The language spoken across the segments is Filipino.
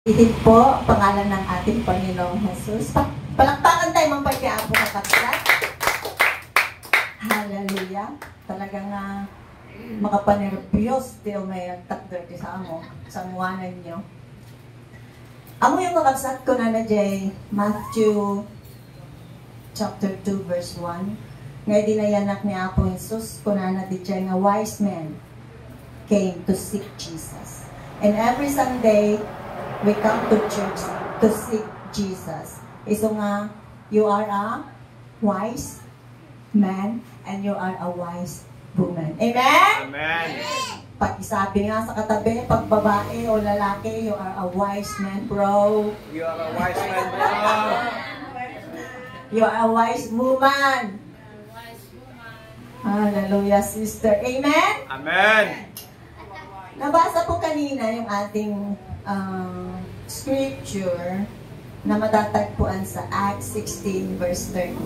Itin po, pangalan ng ating Panginoong Jesus. Palakpakan tayo mga pagkiapo na kapatid. Hallelujah. Talagang makapanervyos till may takderti sa amo, sa muwanan nyo. Amo yung kakabsat ko na Jay, Matthew chapter 2 verse 1. Ngay dinayanak ni Apo Jesus ko na Jay nga wise men came to seek Jesus. And every Sunday, we come to church to seek Jesus. Iso nga, you are a wise man and you are a wise woman. Amen? Amen. Pag isabi nga sa katabi, pag babae o lalaki, you are a wise man, bro. You are a wise man, bro. You are a wise woman. Hallelujah, sister. Amen? Amen. Nabasa po kanina yung ating scripture na matatagpuan sa Acts 16 verse 31.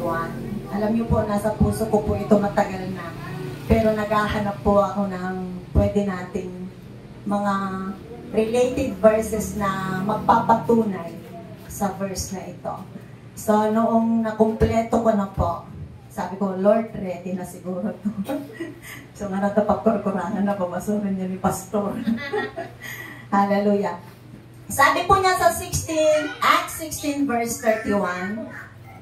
Alam niyo po, nasa puso ko po ito matagal na. Pero naghahanap po ako ng pwede nating mga related verses na magpapatunay sa verse na ito. So, noong nakumpleto ko na po, sabi ko, Lord, ready na siguro to. So, nga natapagkorkoranan na pamasunan niya ni Pastor. Hallelujah. Sabi po niya sa Acts 16 verse 31,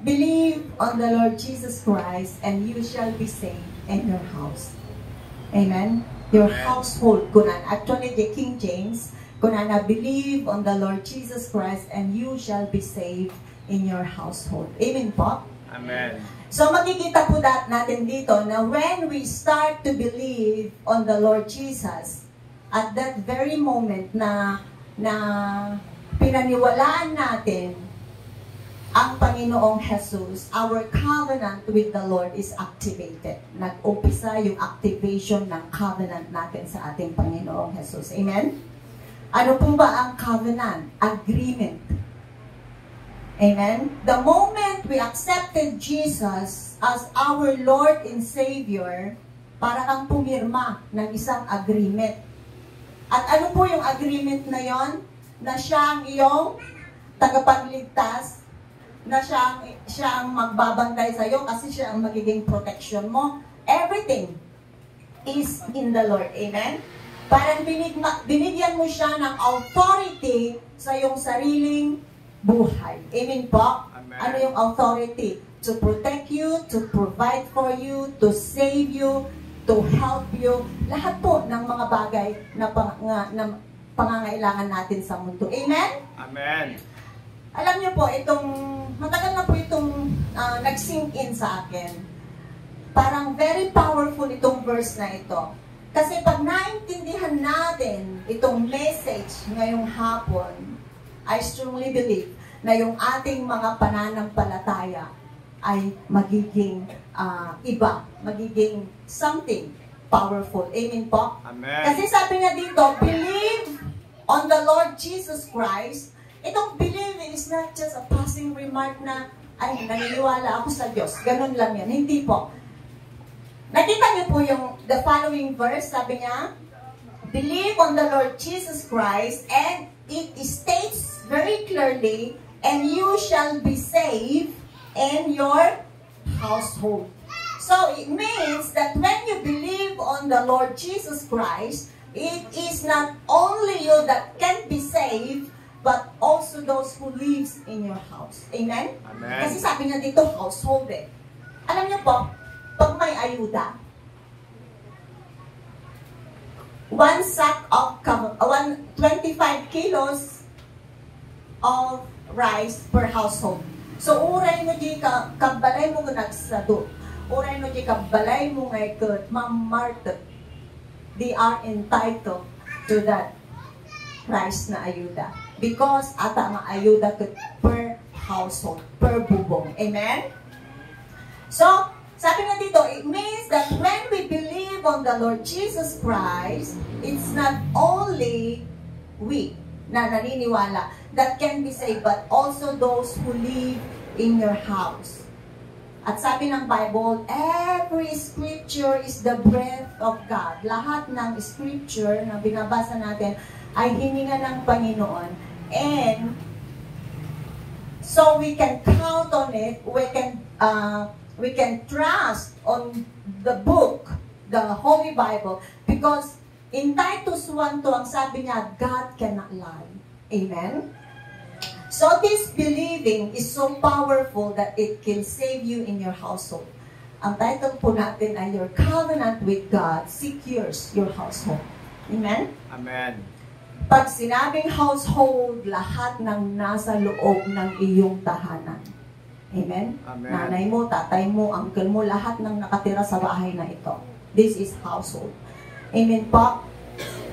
believe on the Lord Jesus Christ and you shall be saved in your house. Amen? Your household. Kunan. Actually, the King James, kunan na believe on the Lord Jesus Christ and you shall be saved in your household. Amen po? Amen. So makikita po natin dito na when we start to believe on the Lord Jesus, at that very moment na pinaniwalaan natin ang Panginoong Jesus, our covenant with the Lord is activated. Nag-umpisa yung activation ng covenant natin sa ating Panginoong Jesus. Amen? Ano po ba ang covenant? Agreement. Amen? The moment we accepted Jesus as our Lord and Savior, para kang pumirma ng isang agreement. At ano po yung agreement na yon? Na siya ang iyong tagapagligtas, na siya ang magbabantay sa iyo kasi siya ang magiging protection mo. Everything is in the Lord. Amen? Parang binigyan mo siya ng authority sa iyong sariling buhay. Amen po? Amen. Ano yung authority? To protect you, to provide for you, to save you, to help you. Lahat po ng mga bagay na pangangailangan natin sa mundo. Amen? Amen. Alam niyo po, matagal na po itong nag-sink in sa akin. Parang very powerful itong verse na ito. Kasi pag naintindihan natin itong message ngayong hapon, I strongly believe na yung ating mga pananampalataya ay magiging iba, magiging something powerful. Amen po? Amen. Kasi sabi niya dito, believe on the Lord Jesus Christ. Itong believe is not just a passing remark na, ay, naniniwala ako sa Diyos. Ganun lang yan. Hindi po. Nakita niyo po yung the following verse, sabi niya, believe on the Lord Jesus Christ, and it states very clearly, and you shall be saved in your household. So, it means that when you believe on the Lord Jesus Christ, it is not only you that can be saved, but also those who lives in your house. Amen? Amen. Kasi sabi niya dito, household eh. Alam niyo po, pag may ayuda, 25 kilos of rice per household. So, uray mo di kabalay mo nagsado. Uray mo di kabalay mo ngay kat mamartet. They are entitled to that rice na ayuda. Because ata nga ayuda kat per household, per bubong. Amen? So, sabi nga dito, it means that when we believe on the Lord Jesus Christ, it's not only we na naniniwala that can be saved, but also those who live in your house. At sabi ng Bible, every scripture is the breath of God. Lahat ng scripture na binabasa natin ay hininga ng Panginoon. And so we can count on it, we can trust on the book, the Holy Bible, because in Titus 1:2, ang sabi niya, God cannot lie. Amen? So this believing is so powerful that it can save you in your household. Ang title po natin ay Your Covenant with God Secures Your Household. Amen? Amen. Pag sinabing household, lahat ng nasa loob ng iyong tahanan. Amen? Amen. Nanay mo, tatay mo, uncle mo, lahat ng nakatira sa bahay na ito. This is household. Amen po?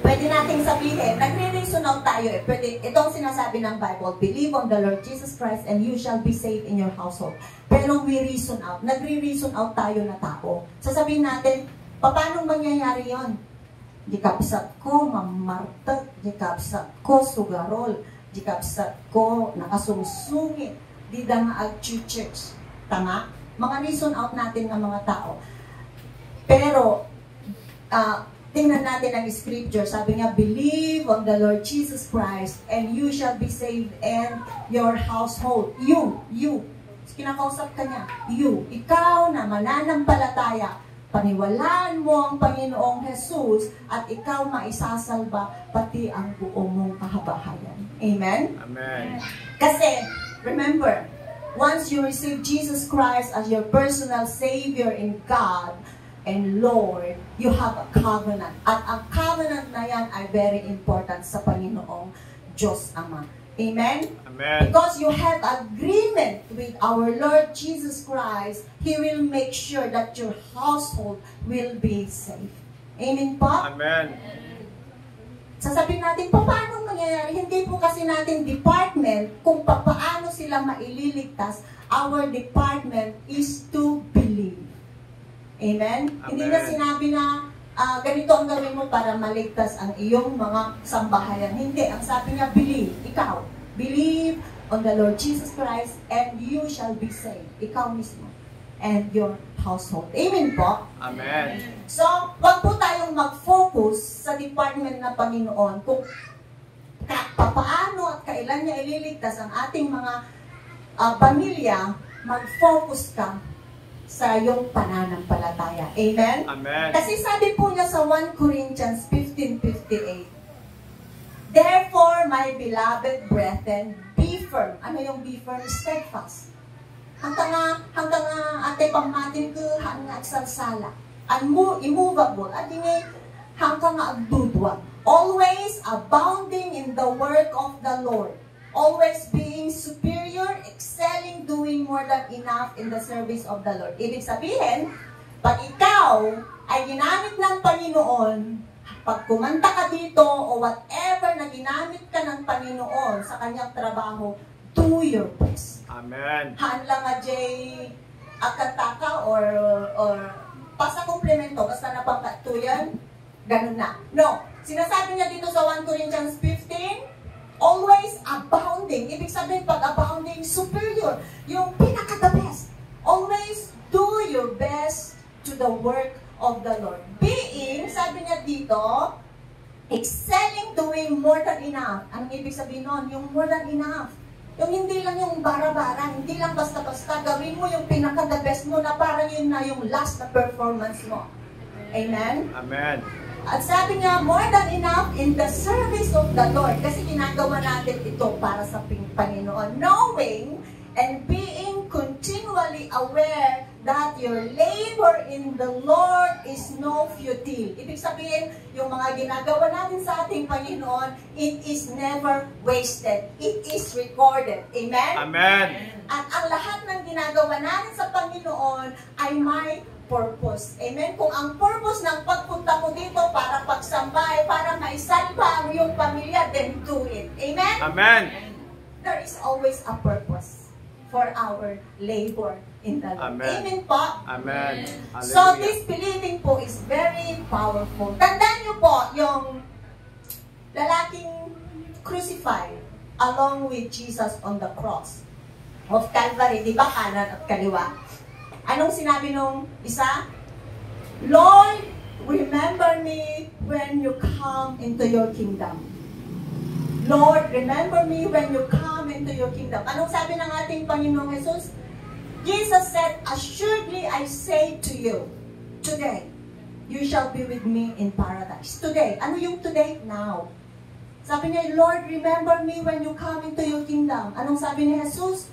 Pwede nating sabihin, nagre-reason out tayo eh. Pwede, itong sinasabi ng Bible, believe on the Lord Jesus Christ and you shall be saved in your household. Pero we reason out. Nagre-reason out tayo na tao. Sasabihin natin, paano mangyayari yon? Jikapsat ko mamartat, jikapsat ko sugarol, jikapsat ko nakasungsungit, di da nga ag-church. Tama? Mga reason out natin ng mga tao. Pero, tingnan natin ang scripture. Sabi niya, believe on the Lord Jesus Christ and you shall be saved and your household. You. Kinakausap ka niya. You. Ikaw na mananampalataya. Paniwalaan mo ang Panginoong Jesus at ikaw maisasalba pati ang buong mong kahabahayan. Amen? Amen. Kasi, remember, once you receive Jesus Christ as your personal Savior in God and Lord, you have a covenant. At ang covenant na yan ay very important sa Panginoong Diyos Ama. Amen? Amen. Because you have agreement with our Lord Jesus Christ, He will make sure that your household will be safe. Amen po? Amen. Sasabihin natin, paano mangyayari? Hindi po kasi natin department kung paano sila maililigtas. Our department is to believe. Amen? Hindi na sinabi na ganito ang gawin mo para maligtas ang iyong mga sambahayan. Hindi. Ang sabi niya, believe. Ikaw. Believe on the Lord Jesus Christ and you shall be saved. Ikaw mismo. And your household. Amen po? Amen. So, wag po tayong mag-focus sa department ng Panginoon kung paano at kailan niya ililigtas ang ating mga pamilya. Mag-focus ka sa iyong pananampalataya. Amen? Amen. Kasi sabi po niya sa 1 Corinthians 15:58, therefore, my beloved brethren, be firm. Ano yung be firm? Steadfast. Hanggang ate pamatin ko hanggang agsalsala. Immovable. At hindi hanggang agdudwag. Always abounding in the work of the Lord. Always being superior, excelling, doing more than enough in the service of the Lord. Ibig sabihin, pag ikaw ay ginamit ng Panginoon, pag kumanta ka dito o whatever na ginamit ka ng Panginoon sa kanyang trabaho, do your best. Amen. Haan lang nga jay akataka or pasa komplemento, basta napangkatuyan, ganun na. No, sinasabi niya dito sa 1 Corinthians 15, always abounding. Ibig sabihin, pag abounding, superior. Yung pinaka-the best. Always do your best to the work of the Lord. Being, sabi niya dito, excelling, doing more than enough. Anong ibig sabihin nun? Yung more than enough. Yung hindi lang yung bara-bara, hindi lang basta-basta, gawin mo yung pinaka-the best mo na parang yun na yung last na performance mo. Amen? Amen. At sabi niya, more than enough in the service of the Lord. Kasi ginagawa natin ito para sa Panginoon. Knowing and being continually aware that your labor in the Lord is no futile. Ibig sabihin, yung mga ginagawa natin sa ating Panginoon, it is never wasted. It is recorded. Amen? Amen. At ang lahat ng ginagawa natin sa Panginoon ay may purpose. Amen? Kung ang purpose ng pagpunta mo dito para pagsambay, para maisalba ang iyong pamilya, then do it. Amen? Amen. There is always a purpose for our labor in the Lord. Amen. Amen po? Amen. So, Hallelujah. this believing po is very powerful. Tandaan niyo po yung lalaking crucified along with Jesus on the cross of Calvary. Di ba kanan at kaliwa? Anong sinabi nung isa? Lord, remember me when you come into your kingdom. Lord, remember me when you come into your kingdom. Anong sabi ng ating Panginoong Jesus? Jesus said, assuredly I say to you, today, you shall be with me in paradise. Today. Ano yung today? Now. Sabi niya, Lord, remember me when you come into your kingdom. Anong sabi ni Jesus?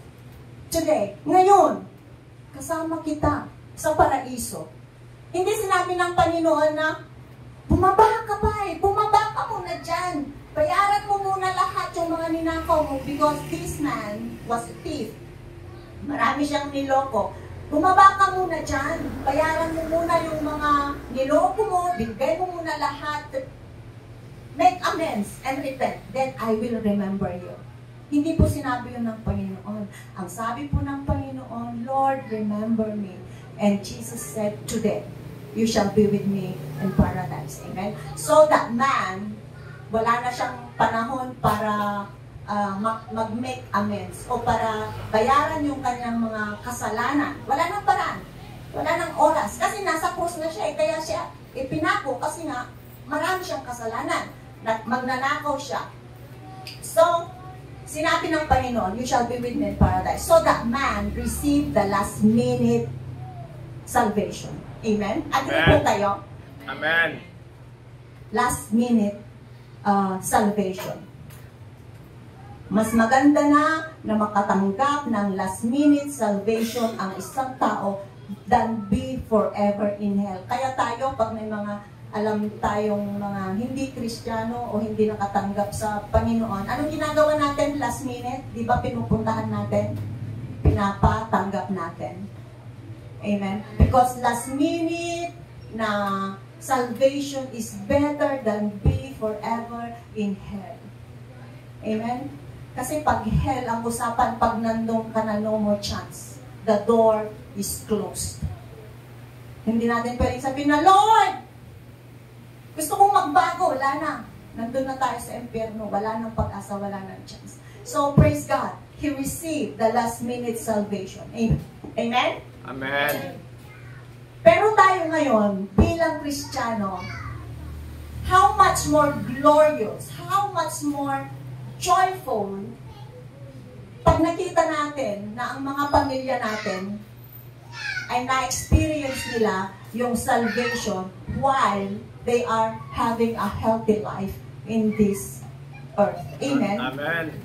Today. Ngayon, kasama kita sa paraiso. Hindi sinabi ng Panginoon na, bumaba ka pa bumaba ka muna dyan. Bayaran mo muna lahat yung mga ninakaw mo because this man was a thief. Marami siyang niloko. Bumaba ka muna dyan. Bayaran mo muna yung mga niloko mo. Bigay mo muna lahat. Make amends and repent. Then I will remember you. Hindi po sinabi yun ng Panginoon. Ang sabi po ng Panginoon, Lord, remember me. And Jesus said, today, you shall be with me in paradise. Amen? So that man, wala na siyang panahon para mag-make amends o para bayaran yung kanyang mga kasalanan. Wala nang paraan. Wala nang oras. Kasi nasa cross na siya. Kaya siya ipinako kasi nga marami siyang kasalanan. Magnanakaw siya. So, sinabi ng Panginoon, you shall be with me in paradise. So that man received the last minute salvation. Amen? Agree po kayo? Amen. Last minute salvation. Mas maganda na makatanggap ng last minute salvation ang isang tao than be forever in hell. Kaya tayo, pag may mga alam tayong mga hindi Kristiyano o hindi nakatanggap sa Panginoon, anong ginagawa natin last minute? Di ba pinupuntahan natin? Pinapatanggap natin. Amen? Because last minute na salvation is better than be forever in hell. Amen? Kasi pag hell ang usapan, pag nandun ka na no more chance. The door is closed. Hindi natin pwedeng sabihin na, Lord, gusto kong magbago. Wala na. Nandun na tayo sa impyerno. Wala nang pag-asa, wala nang chance. So, praise God. He received the last minute salvation. Amen? Amen? Amen. Pero tayo ngayon, bilang Kristiyano, how much more glorious, how much more joyful pag nakita natin na ang mga pamilya natin ay na-experience nila yung salvation while they are having a healthy life in this earth. Amen? Amen.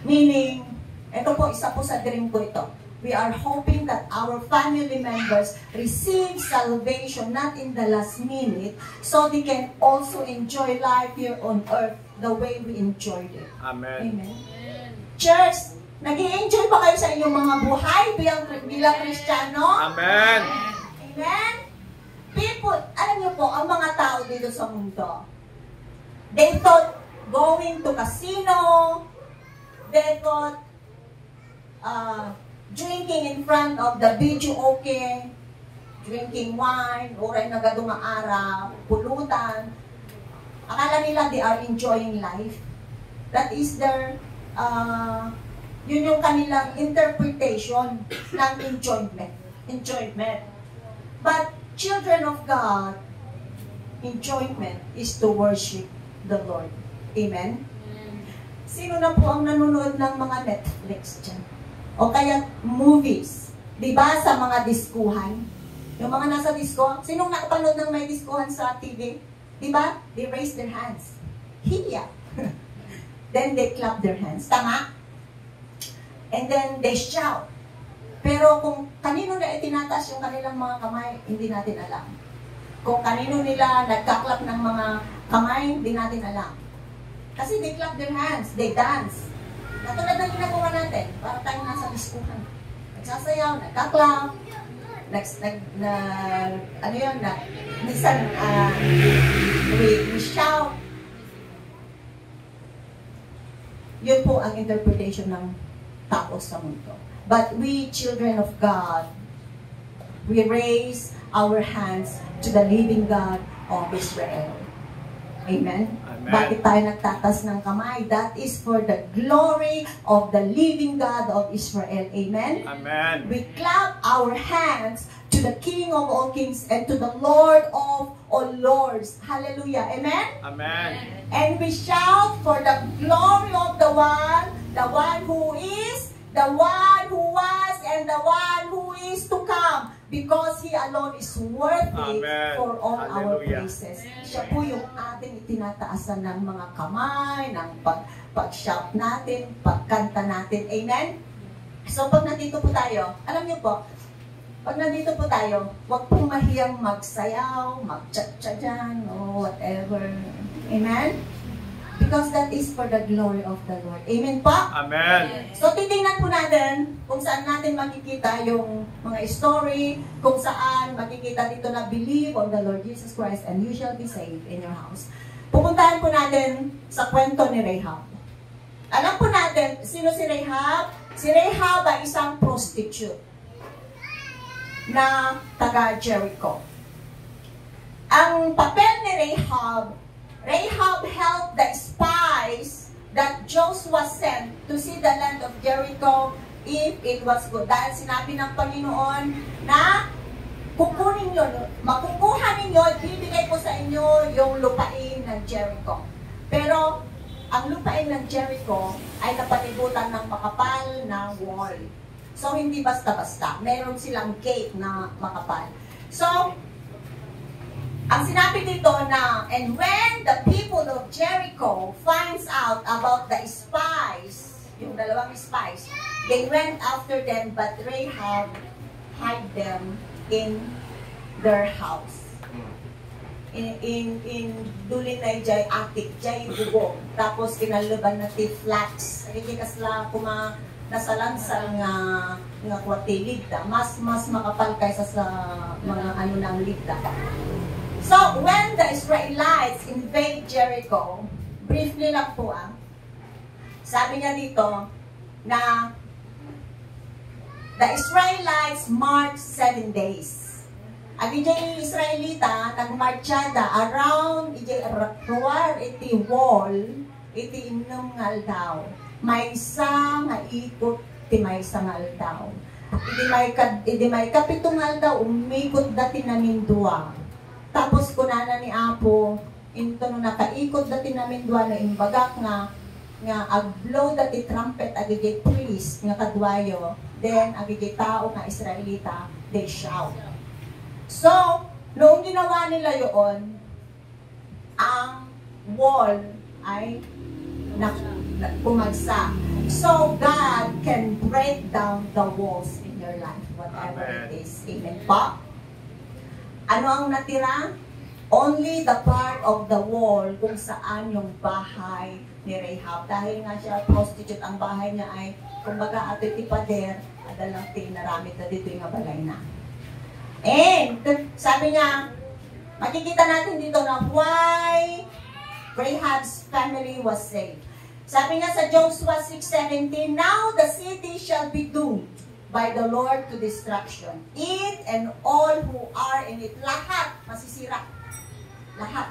Meaning, ito po, isa po sa dream ko ito. We are hoping that our family members receive salvation not in the last minute so they can also enjoy life here on earth the way we enjoyed it. Amen. Amen. Church, nag-i-enjoy ba kayo sa inyong mga buhay bilang Kristiyano? Amen. Amen? People, alam niyo po, ang mga tao dito sa mundo, they thought going to casino, they thought drinking in front of the video okay, drinking wine, oray na gadong araw, pulutan. Akala nila they are enjoying life. That is their, yun yung kanilang interpretation ng enjoyment. But children of God, enjoyment is to worship the Lord. Amen? Sino na po ang nanonood ng mga Netflix dyan? O kaya movies. Diba sa mga diskuhan? Yung mga nasa disco, sinong nakapanood ng may diskuhan sa TV? Diba? They raise their hands. Hiya. Then they clap their hands. Tama? And then they shout. Pero kung kanino na itinataas yung kanilang mga kamay, hindi natin alam. Kung kanino nila nagkaklap ng mga kamay, hindi natin alam. Kasi they clap their hands, they dance. Katulad ng ginagawa natin, para tayong nasa diskuhan. Nagsasayaw, nagkaklap, minsan, we shout. Yun po ang interpretation ng tao sa mundo. But we, children of God, we raise our hands to the living God of Israel. Amen? Amen. Bakit tayo nagtatas ng kamay? That is for the glory of the living God of Israel. Amen? Amen. We clap our hands to the King of all kings, and to the Lord of all lords. Hallelujah. Amen? Amen. And we shout for the glory of the one who is, the one who was, and the one who is to come, because He alone is worthy Amen. for all our Hallelujah. praises. Siya po yung ating itinataasan ng mga kamay, ng pag-shout natin, pagkanta natin. Amen? So pag nandito po tayo, alam niyo po, pag nandito po tayo, huwag pong mahiyang magsayaw, mag-cha-cha dyan, o whatever. Amen? Because that is for the glory of the Lord. Amen po? Amen. So, titingnan po natin kung saan natin makikita yung mga story, kung saan makikita dito na believe on the Lord Jesus Christ and you shall be saved in your house. Pupuntahan po natin sa kwento ni Rahab. Alam po natin, sino si Rahab? Si Rahab ay isang prostitute na taga Jericho. Ang papel ni Rahab helped the spies that Joshua sent to see the land of Jericho if it was good. Dahil sinabi ng Panginoon na kukunin nyo, makukuha ninyo, bibigay ko sa inyo yung lupain ng Jericho. Pero ang lupain ng Jericho ay napalibutan ng makapal na wall. So, hindi basta-basta. Meron silang gate na makapal. So, ang sinabi dito na, and when the people of Jericho finds out about the spies, yung dalawang spies, they went after them, but Rahab hid them in their house. In dulin na jay atik, jay bubong. Tapos kinaluban na ti flax. Hindi kasla kuma nasalansal nga kwati ligda. Mas makapal kaysa sa mga ano ng ligda. So, when the Israelites invade Jericho, briefly lang po sabi niya dito na the Israelites marched 7 days. Ang ijay Israelita, nagmarchada around ijay ruwar iti wall, iti inom nga aldaw. May isa nga ikot, iti may isa nga aldaw. Iti may kapitong aldaw, umikot dati namin dua. Tapos kunana ni Apo, into no nakaikot dati namin dua na imbagak nga ag-blow dati trumpet agigay priest nga kadwayo, then agigay tao nga Israelita, they shout. So, noong ginawa nila yon, ang wall ay pumagsak. So, God can break down the walls in your life, whatever Amen. it is. Amen po? Ano ang natira? Only the part of the wall kung saan yung bahay ni Rahab. Dahil nga siya prostitute, ang bahay niya ay, kumbaga, ato iti pader, adalang tinaramit na dito yung balay na. And, sabi niya, makikita natin dito na why Rahab's family was saved. Sabi niya sa Joshua 6:17, now the city shall be doomed by the Lord to destruction. It and all who are in it. Lahat masisira. Lahat.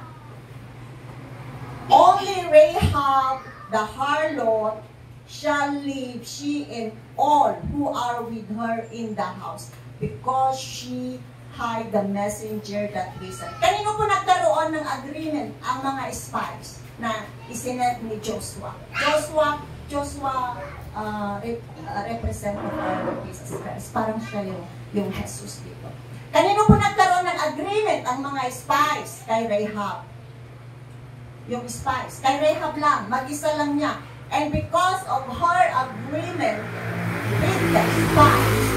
Only Rahab, the harlot, shall live, she and all who are with her in the house, because she hide the messenger that we sent. Kanino po nagkaroon ng agreement ang mga spies na isinet ni Joshua? Joshua represent of our Lord Jesus Christ. Parang siya yung Jesus dito. Kanino po nagkaroon ng agreement ang mga spies? Kay Rahab. Yung spies. Kay Rahab lang. Mag-isa lang niya. And because of her agreement with the spies,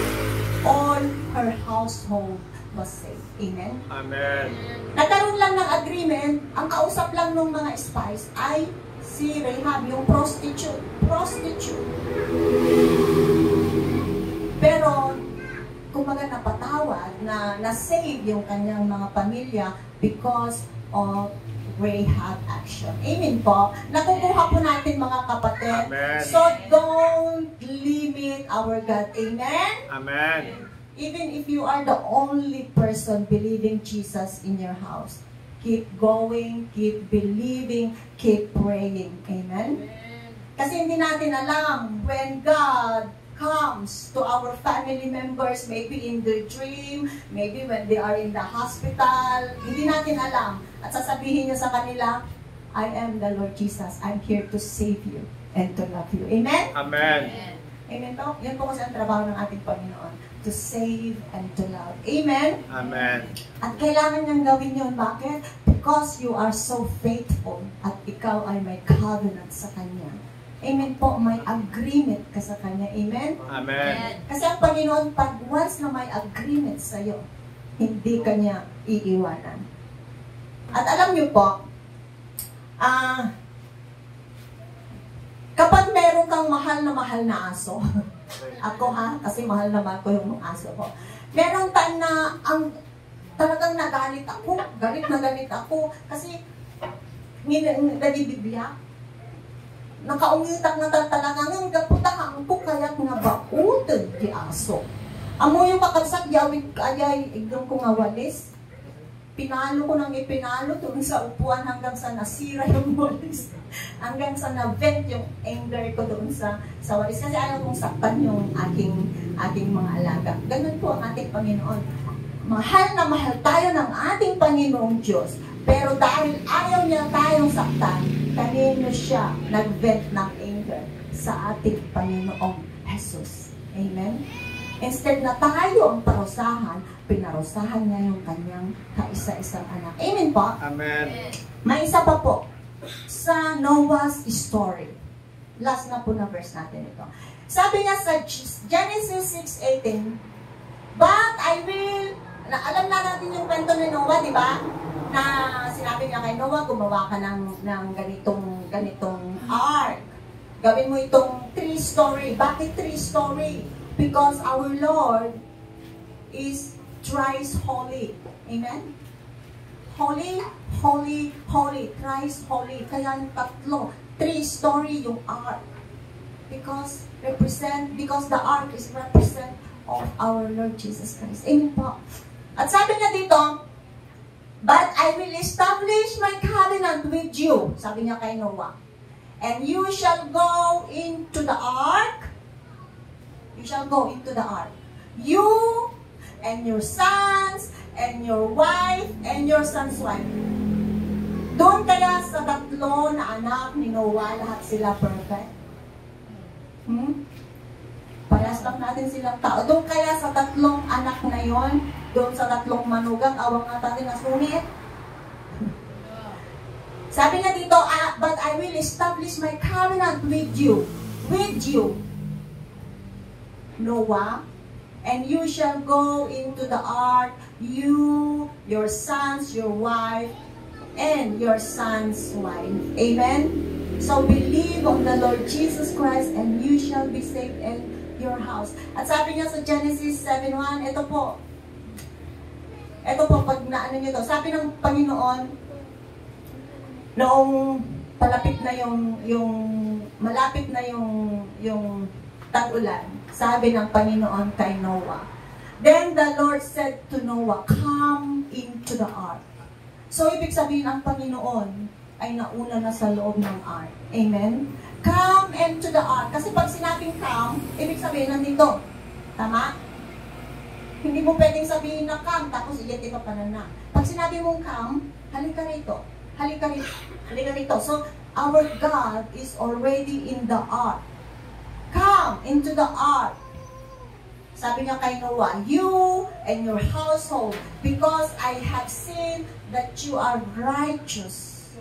all her household was saved. Amen? Amen. Nagkaroon lang ng agreement, ang kausap lang ng mga spies ay si Rahab, yung prostitute. Pero, kumbaga napatawad na save yung kanyang mga pamilya because of Rahab action. Amen po. Nakukuha po natin mga kapatid. Amen. So, don't limit our God. Amen? Amen. Even if you are the only person believing Jesus in your house, keep going, keep believing, keep praying. Amen? Kasi hindi natin alam when God comes to our family members, maybe in their dream, maybe when they are in the hospital, hindi natin alam. At sasabihin niya sa kanila, I am the Lord Jesus. I'm here to save you and to love you. Amen? Amen. Amen po? Yan po kasi ang trabaho ng ating Panginoon. To save and to love. Amen? Amen. At kailangan niyang gawin yun. Bakit? Because you are so faithful at ikaw ay may covenant sa Kanya. Amen po, may agreement ka sa Kanya. Amen? Amen. Kasi ang Panginoon, pag once na may agreement sa'yo, hindi Kanya iiwanan. At alam niyo po, kapag meron kang mahal na aso, ako kasi mahal naman ko yung aso ko. Merong time na talagang nagalit ako, galit kasi nagibibya. Nakaungitak na talaga ng gaputang ko kaya nga ba utod di aso. Amo yung kakabsat yawid ayay igdong ko nga walis. Pinalo ko nang ipinalo doon sa upuan hanggang sa nasira yung walis. Hanggang sa na-vent yung anger ko doon sa walis. Kasi ayaw kong saktan yung aking mga alaga. Ganun po ang ating Panginoon. Mahal na mahal tayo ng ating Panginoong Diyos. Pero dahil ayaw niya tayong saktan, kanino siya nag-vent ng anger sa ating Panginoong Jesus. Amen? Instead na tayo ang parusahan, pinarusahan niya yung kanyang kaisa-isang anak. Amen po? Amen. May isa pa po sa Noah's story. Last na po na verse natin ito. Sabi niya sa Genesis 6:18, but I will, alam na natin yung kwento ni Noah, di ba? Na sinabi niya kay Noah, gumawa ka ng ganitong ark. Gawin mo itong 3-story. Bakit 3-story? Because our Lord is thrice holy. Amen? Holy, holy, holy. Thrice holy. Kaya yung tatlo. 3-story yung ark. Because the ark is represent of our Lord Jesus Christ. Amen po. At sabi niya dito, but I will establish my covenant with you. Sabi niya kay Noah. And you shall go into the ark. You shall go into the ark. You and your sons and your wife and your son's wife. Doon kaya sa tatlo na anak ni Noah, lahat sila perfect? Parehas lang natin silang tao. Doon kaya sa tatlong anak na yon, doon sa tatlong manugang, awang nga natin na sungit. Sabi niya dito, but I will establish my covenant with you, Noah, and you shall go into the ark, you, your sons, your wife, and your son's wife. Amen? So believe on the Lord Jesus Christ, and you shall be saved in your house. At sabi niya sa Genesis 7:1, ito po, pag naano niyo to, sabi ng Panginoon, noong malapit na yung tag-ulan, sabi ng Panginoon kay Noah, then the Lord said to Noah, come into the ark. So, ibig sabihin, ang Panginoon ay nauna na sa loob ng ark. Amen? Come into the ark. Kasi pag sinabing come, ibig sabihin, nandito. Tama? Hindi mo pwedeng sabihin na come, tapos iyati pa panana. Pag sinabi mong come, halika rito. Halika rito. So, our God is already in the ark. Come into the ark. Sabi niya kay Noah, you and your household, because I have seen that you are righteous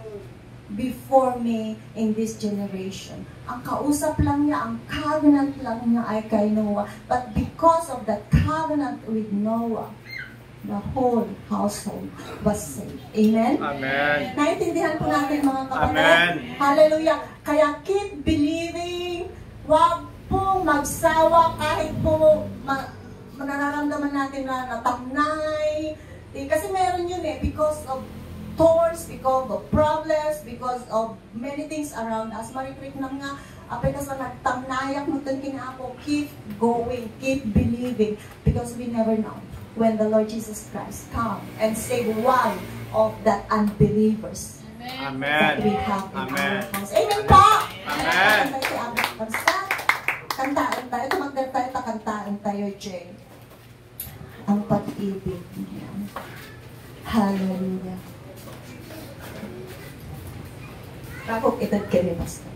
before me in this generation. Ang kausap lang niya, ang covenant lang niya ay kay Noah. But because of that covenant with Noah, the whole household was saved. Amen? Amen. Naintindihan po natin mga kapatid. Amen. Hallelujah. Kaya keep believing. Huwag pong magsawa kahit po nararamdaman natin na natamnay. Kasi meron yun because of thorns, because of problems, because of many things around us. Mariprik na nga, apenas na nagtamnayak mo itong kinako. Keep going, keep believing, because we never know when the Lord Jesus Christ come and save one of that unbelievers. Amen. That we have in Amen. our house. Amen po! Amen. Kantaan tayo. Ito mag sa'yo, Jay, ang pag-ibig niya. Hallelujah. Ako, itad ka rin, Pastor.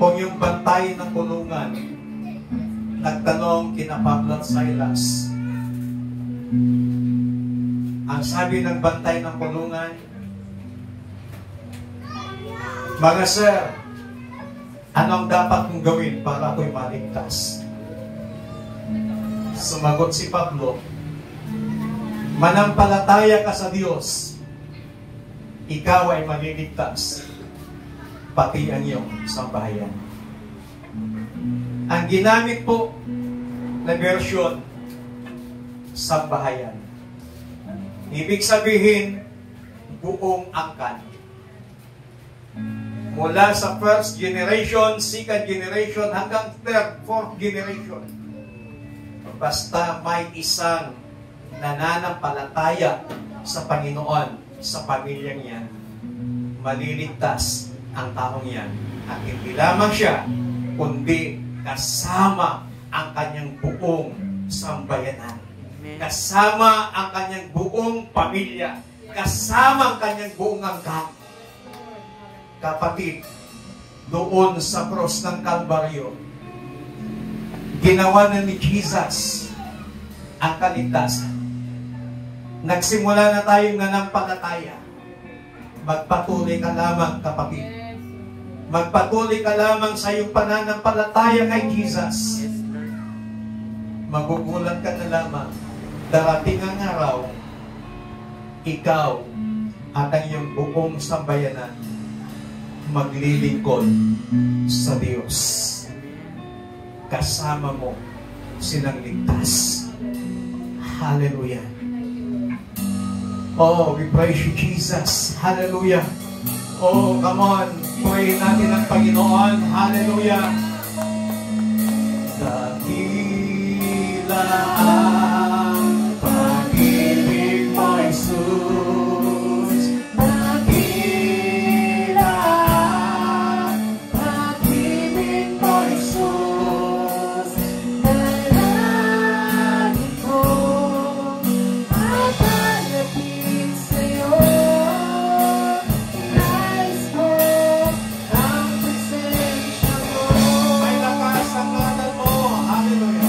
Kung yung bantay ng kulungan nagtanong kina Pablo at Silas, ang sabi ng bantay ng kulungan, mga sir, anong dapat kong gawin para ako'y maligtas? Sumagot si Pablo, manampalataya ka sa Diyos, ikaw ay maliligtas, pati ang iyong sambahayan. Ang ginamit po na version, sambahayan. Ibig sabihin, buong angkan. Mula sa first generation, second generation, hanggang third, fourth generation. Basta may isang nananampalataya sa Panginoon, sa pamilyang yan, maliligtas ang taong yan. At hindi lamang siya, kundi kasama ang kanyang buong sambayanan. Kasama ang kanyang buong pamilya. Kasama ang kanyang buong angkan. Kapatid, doon sa cross ng Kalbaryo, ginawa na ni Jesus ang kaligtasan. Nagsimula na tayong nanampalataya. Magpatuloy ka lamang, kapatid. Magpatuloy ka lamang sa iyong pananampalataya kay Jesus. Magugulat ka na lamang. Darating ang araw, ikaw at ang iyong buong sambayanan maglilingkod sa Diyos. Kasama mo silang ligtas. Hallelujah. Oh, we praise you, Jesus. Hallelujah. Oh, come on. Pray natin ang Panginoon. Hallelujah. Dakila ang pag-ibig mo, Jesus. Dakila ang pag-ibig mo, Jesus. Dalangin ko at hanapin sa'yo. Nais ko ang presensya mo. May lakas ang ngalan mo. Hallelujah.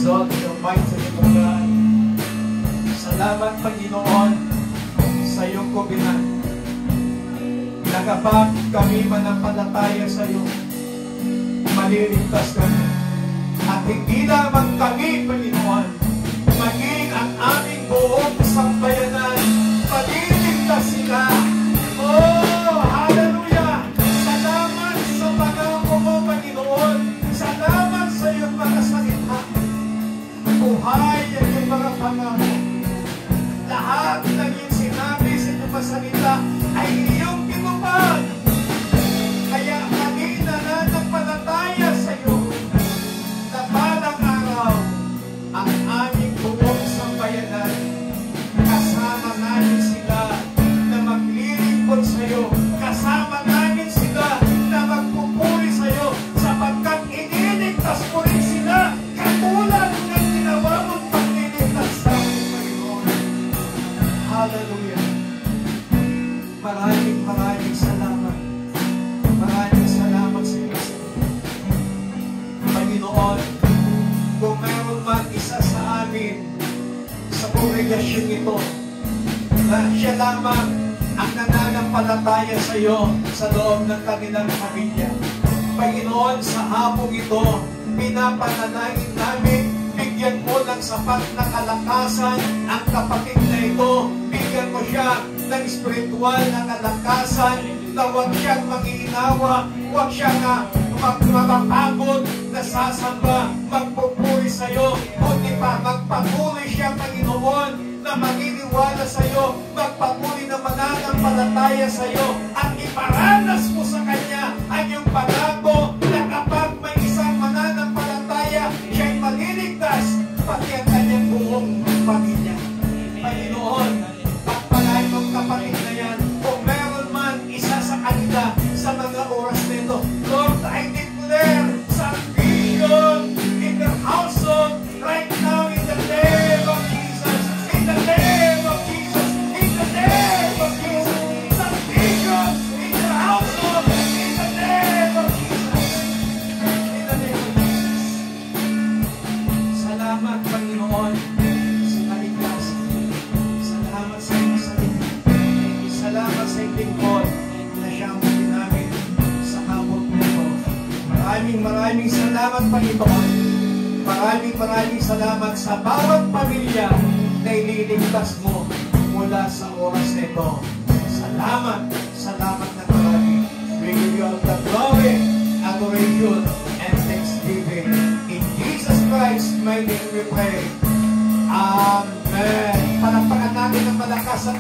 exalt your mighty name, O God. Salamat, Panginoon, sa iyong kubinan. Na kapag kami manampalataya sa iyo, maliligtas kami. At hindi lamang kami, Panginoon, maging ang aming buong sambayanan, maliligtas sila. Oh, hallelujah! Salamat sa pangako mo, Panginoon. Salamat sa iyong mga salita. Buhay ang iyong mga pangako. Lahat ng iyong sinabi sa iyong mga salita ay iyong tinupad. Kaya kami nananampalataya sa iyo na balang araw ang aming buong sambayanan, kasama namin sila na maglilingkod sa iyo, kasama namin sila na magpupuri sa iyo, sapagkat iniligtas mo rin sila katulad ng ginawa mong pagliligtas sa amin, Panginoon. Hallelujah! Maraming salamat. Maraming salamat sa iyo. Panginoon, kung mayroon man isa sa amin sa kongregasyon ito na siya lamang ang nananampalataya sa iyo sa loob ng kanilang pamilya, Panginoon, sa hapong ito, pinapanalangin namin, bigyan mo ng sapat na kalakasan ang kapatid na ito. Bigyan mo siya ng espiritual na kalakasan na huwag siyang mag-iinawa, huwag siyang magpapagod na sasamba, magpupuri sa iyo, kundi pa magpatuloy siya, Panginoon, na maniniwala sa iyo, magpatuloy na mananampalataya sa iyo, at iparanas mo sa kanya ang iyong pangako na kapag may isang mananampalataya, siya'y maliligtas, pati ang kanyang buong pamilya. Panginoon, pagpalain mong kapatid na yan, kung meron man isa sa kanila sa mga oras nito, Lord, I declare salvation in their household right now in the name of Jesus. In the name of Jesus. In the name of Jesus. Salvation in their household in the name of Jesus. In the name of Jesus. Salamat, Panginoon, sa kaligtasan. ng Panginoon. Maraming salamat sa bawat pamilya na ililigtas mo mula sa oras na ito. Salamat na marami. We give you all the glory, adoration, and thanksgiving. In Jesus Christ, my name we pray. Amen. Palakpakan natin ng malakas ang